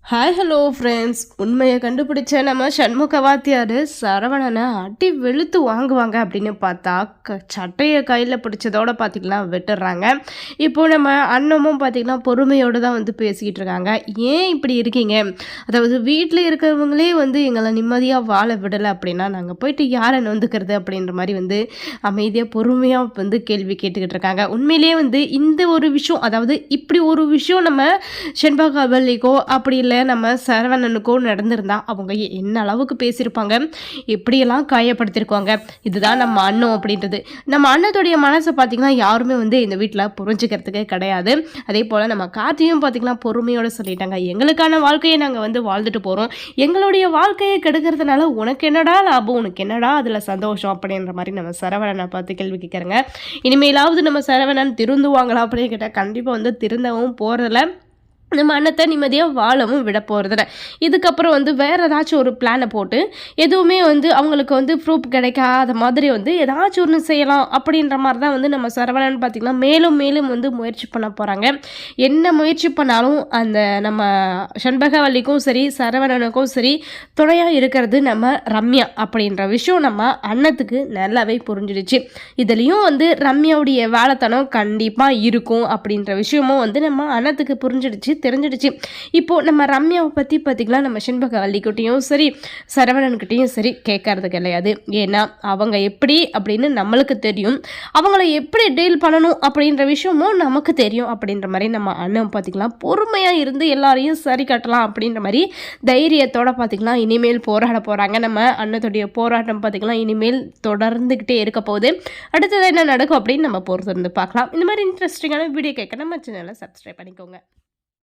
Hi hello friends, உண்மையை கண்டுபிடிச்ச நம்ம சண்முக வாத்தியார் சரவணனை அடி வெளுத்து வாங்குவாங்க அப்படின்னு பார்த்தா சட்டையை கையில் பிடிச்சதோட பார்த்திங்கன்னா விட்டுடுறாங்க. இப்போது நம்ம அண்ணமும் பார்த்திங்கன்னா பொறுமையோடு தான் வந்து பேசிக்கிட்டு இருக்காங்க. ஏன் இப்படி இருக்கீங்க, அதாவது வீட்டில் இருக்கிறவங்களே வந்து எங்களை நிம்மதியாக வாழ விடலை அப்படின்னா நாங்கள் போயிட்டு யாரை நொந்துக்கிறது அப்படின்ற மாதிரி வந்து அமைதியாக பொறுமையாக வந்து கேள்வி கேட்டுக்கிட்டு இருக்காங்க. உண்மையிலேயே வந்து இந்த ஒரு விஷயம், அதாவது இப்படி ஒரு விஷயம் நம்ம செண்பகவல்லிக்கோ அப்படி இல்லை நம்ம சரவணனுக்கோ நடந்திருந்தா அவங்க என்ன அளவுக்கு பேசியிருப்பாங்க, எப்படியெல்லாம் காயப்படுத்திருக்காங்க. இதுதான் நம்ம அண்ணன் அப்படின்றது. நம்ம அண்ணத்துடைய மனசை பார்த்திங்கன்னா யாருமே வந்து இந்த வீட்டில் புரிஞ்சுக்கிறதுக்கே கிடையாது. அதே போல் நம்ம கார்த்தியும் பார்த்திங்கன்னா பொறுமையோடு சொல்லிட்டாங்க, எங்களுக்கான வாழ்க்கையை நாங்கள் வந்து வாழ்ந்துட்டு போகிறோம், எங்களுடைய வாழ்க்கையை கெடுக்கிறதுனால உனக்கு என்னடா லாபம், உனக்கு என்னடா அதில் சந்தோஷம் அப்படின்ற மாதிரி நம்ம சரவணனை பார்த்து கேள்வி கேட்குறேங்க. இனிமேலாவது நம்ம சரவணன் திருந்துவாங்களா அப்படின்னு கேட்டால் கண்டிப்பாக வந்து திருந்தவும் போகிறதில்ல, நம்ம அண்ணத்தை நிம்மதியாக வாழவும் விட போகிறதில்ல. இதுக்கப்புறம் வந்து வேறு ஏதாச்சும் ஒரு பிளானை போட்டு எதுவுமே வந்து அவங்களுக்கு வந்து ப்ரூஃப் கிடைக்காத மாதிரி வந்து ஏதாச்சும் ஒன்று செய்யலாம் அப்படின்ற மாதிரி தான் வந்து நம்ம சரவணன் பார்த்திங்கன்னா மேலும் மேலும் வந்து முயற்சி பண்ண போகிறாங்க. என்ன முயற்சி பண்ணாலும் அந்த நம்ம செண்பகவல்லிக்கும் சரி சரவணனுக்கும் சரி துணையாக இருக்கிறது நம்ம ரம்யா அப்படின்ற விஷயம் நம்ம அண்ணத்துக்கு நல்லாவே புரிஞ்சிடுச்சு. இதுலேயும் வந்து ரம்யாவுடைய வேலைத்தனம் கண்டிப்பாக இருக்கும் அப்படின்ற விஷயமும் வந்து நம்ம அண்ணத்துக்கு புரிஞ்சிடுச்சு, தெரிஞ்சிடுச்சு. இப்போது நம்ம ரம்யாவை பற்றி பார்த்திங்களா நம்ம செண்பகவல்லிக்கிட்டையும் சரி சரவணன்கிட்டையும் சரி கேட்கறது கிடையாது. ஏன்னா அவங்க எப்படி அப்படின்னு நம்மளுக்கு தெரியும், அவங்கள எப்படி டீல் பண்ணணும் அப்படின்ற விஷயமும் நமக்கு தெரியும். அப்படின்ற மாதிரி நம்ம அண்ணன் பார்த்திக்கலாம் பொறுமையாக இருந்து எல்லாரையும் சரி கட்டலாம் அப்படின்ற மாதிரி தைரியத்தோடு பார்த்திக்கலாம் இனிமேல் போராட போகிறாங்க. நம்ம அண்ணத்துடைய போராட்டம் பார்த்திக்கலாம் இனிமேல் தொடர்ந்துக்கிட்டே இருக்க போகுது. அடுத்தது என்ன நடக்கும் அப்படின்னு நம்ம பொறுத்து இருந்து பார்க்கலாம். இந்த மாதிரி இன்ட்ரெஸ்டிங்கான வீடியோ கேட்க நம்ம சேனலை சப்ஸ்கிரைப் பண்ணிக்கோங்க.